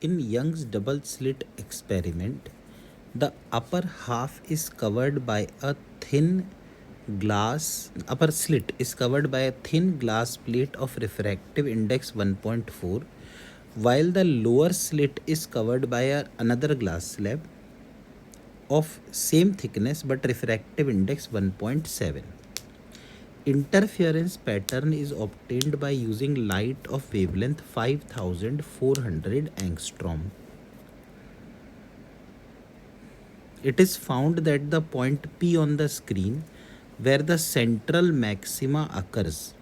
In Young's double slit experiment, the upper half is covered by a thin upper slit is covered by a thin glass plate of refractive index 1.4, while the lower slit is covered by another glass slab of same thickness but refractive index 1.7. Interference pattern is obtained by using light of wavelength 5400 angstrom. It is found that the point P on the screen, where the central maxima occurs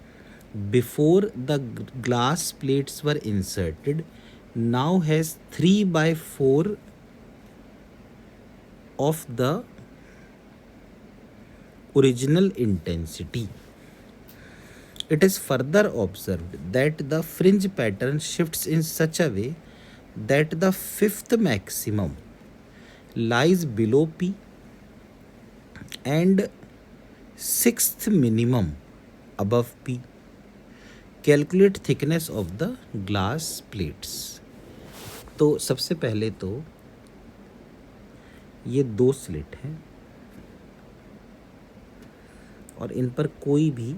before the glass plates were inserted, now has 3/4 of the original intensity. It is further observed that the fringe pattern shifts in such a way that the fifth maximum lies below P and sixth minimum above P. Calculate thickness of the glass plates. तो सबसे पहले तो ये दो slit हैं और इन पर कोई भी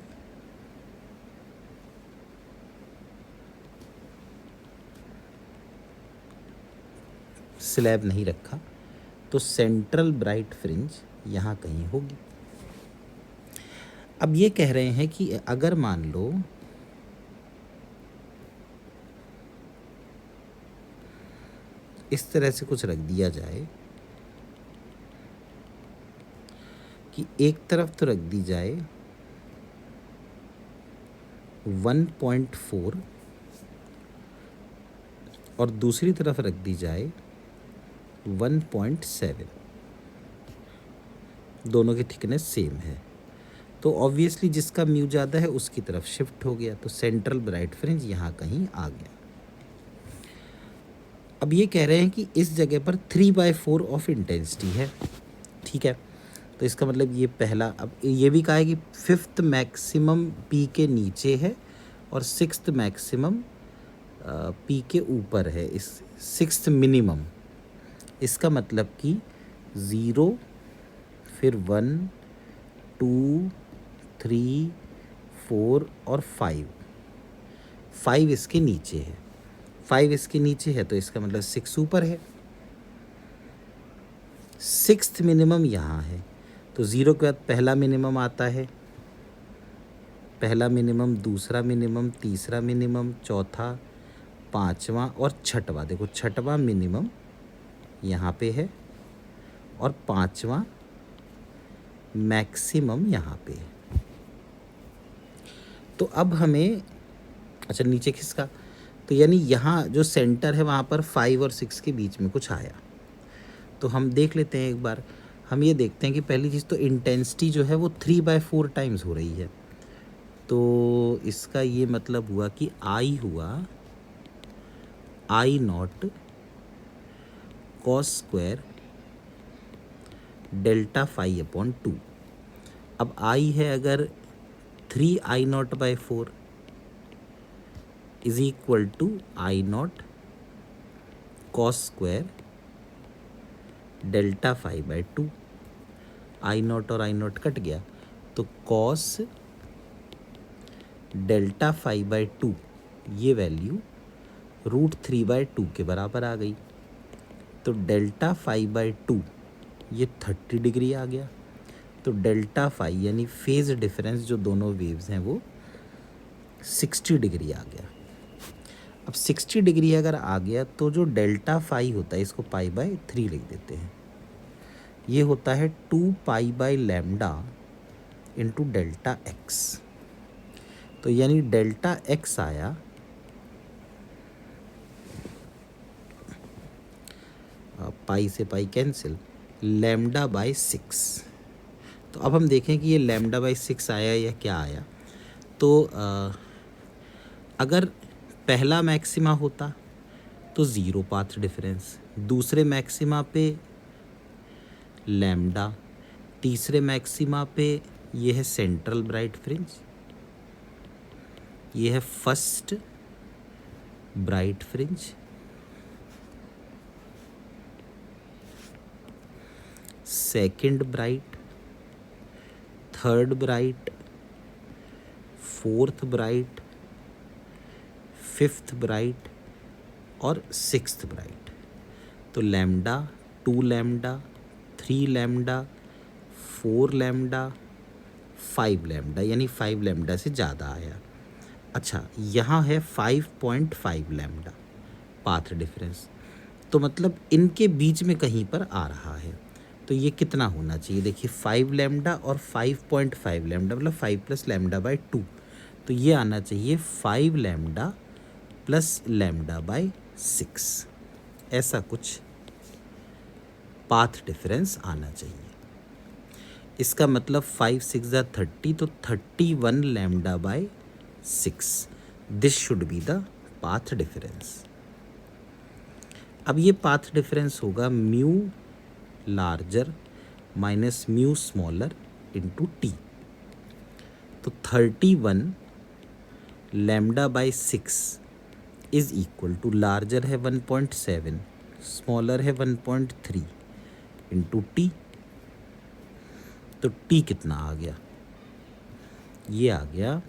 स्लैब नहीं रखा, तो सेंट्रल ब्राइट फ्रिंज यहाँ कहीं होगी। अब ये कह रहे हैं कि अगर मान लो इस तरह से कुछ रख दिया जाए कि एक तरफ तो रख दी जाए 1.4 और दूसरी तरफ रख दी जाए 1.7, दोनों की थिकनेस सेम है, तो ऑब्वियसली जिसका म्यू ज़्यादा है उसकी तरफ शिफ्ट हो गया, तो सेंट्रल ब्राइट फ्रिंज यहाँ कहीं आ गया। अब ये कह रहे हैं कि इस जगह पर 3/4 ऑफ इंटेंसिटी है, ठीक है, तो इसका मतलब ये पहला। अब ये भी कहा है कि फिफ्थ मैक्सिमम पी के नीचे है और सिक्स्थ मैक्सिमम पी के ऊपर है, इस सिक्स्थ मिनिमम। इसका मतलब कि 0 फिर 1 2 3 4 और 5 इसके नीचे है, 5 इसके नीचे है, तो इसका मतलब 6 ऊपर है, सिक्स्थ मिनिमम यहाँ है, तो 0 के बाद पहला मिनिमम आता है, पहला मिनिमम, दूसरा मिनिमम, तीसरा मिनिमम, चौथा, पांचवा और छठवां। देखो छठवां मिनिमम यहाँ पे है और पांचवा मैक्सिमम यहाँ पे है। तो अब हमें, अच्छा नीचे खिसका, तो यानी यहाँ जो सेंटर है वहाँ पर 5 और 6 के बीच में कुछ आया। तो हम देख लेते हैं एक बार, हम ये देखते हैं कि पहली चीज़ तो इंटेंसिटी जो है वो 3/4 टाइम्स हो रही है, तो इसका ये मतलब हुआ कि आई हुआ I0 cos square delta phi upon 2। अब आई है अगर 3I0/4 is equal to I0 cos square delta phi by 2। I0 और I0 कट गया, तो cos डेल्टा फाई बाई 2 ये वैल्यू √3/2 के बराबर आ गई, तो डेल्टा फाई बाई 2 ये 30 डिग्री आ गया, तो डेल्टा फाई यानी फेज डिफरेंस जो दोनों वेव्स हैं वो 60 डिग्री आ गया। अब 60 डिग्री अगर आ गया तो जो डेल्टा फाई होता है, इसको π/3 लिख देते हैं, ये होता है 2π/λ इंटू डेल्टा एक्स। तो यानी डेल्टा एक्स आया पाई से पाई कैंसिल, λ/6। तो अब हम देखें कि ये λ/6 आया या क्या आया। तो अगर पहला मैक्सिमा होता तो 0 पाथ डिफरेंस, दूसरे मैक्सिमा पे लैम्डा, तीसरे मैक्सिमा पे ये है सेंट्रल ब्राइट फ्रिंज, ये है first bright fringe, second bright, third bright, fourth bright, fifth bright और सिक्स्थ ब्राइट। तो lambda, 2 lambda, 3 lambda, 4 lambda, 5 lambda, यानी 5 लैम्डा से ज़्यादा आया। अच्छा, यहाँ है 5.5 लैम्डा पाथ डिफरेंस, तो मतलब इनके बीच में कहीं पर आ रहा है। तो ये कितना होना चाहिए? देखिए 5 लैम्डा और 5.5 लैम्डा मतलब 5 प्लस लैम्डा बाय 2, तो ये आना चाहिए 5 लैम्डा प्लस लैम्डा बाय 6, ऐसा कुछ पाथ डिफरेंस आना चाहिए। इसका मतलब 5 6 ज़ा 30, तो 31 lambda by 6, this should be the path difference. अब ये पाथ डिफरेंस होगा mu larger minus mu smaller into t. तो 31 lambda by 6 is equal to, larger है 1.7, स्मॉलर है 1.3 इंटू टी। तो टी कितना आ गया? ये आ गया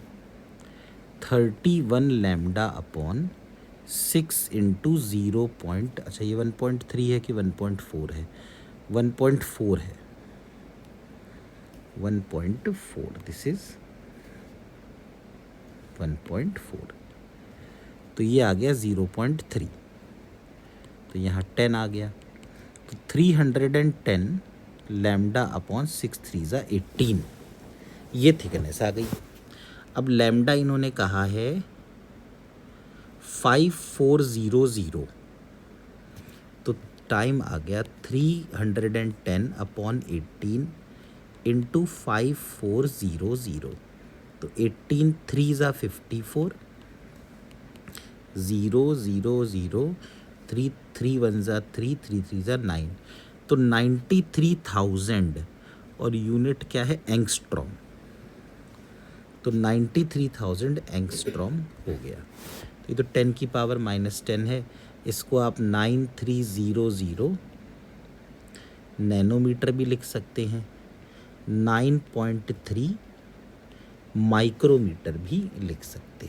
31 लैम्डा अपॉन 6 इंटू 0. अच्छा, ये 1.3 है कि 1.4 है? 1.4 है, 1.4, दिस इज 1.4। तो ये आ गया 0.3, तो यहाँ 10 आ गया। तो 310 लैम्डा अपॉन 6 3 ज़ा 18, ये थिकनेस आ गई। अब लैम्डा इन्होंने कहा है 5400, तो टाइम आ गया 310 अपॉन 18 इंटू 5400, तो 18 3 ज़ा 54, 0 0 0 3 3 1 ज़ा 3 3 3 ज़ा 9, तो 93,000 और यूनिट क्या है? एंगस्ट्रॉम। तो 93,000 एंगस्ट्रॉम हो गया। तो ये तो 10 की पावर -10 है, इसको आप 9300 नैनोमीटर भी लिख सकते हैं, 9.3 माइक्रोमीटर भी लिख सकते हैं।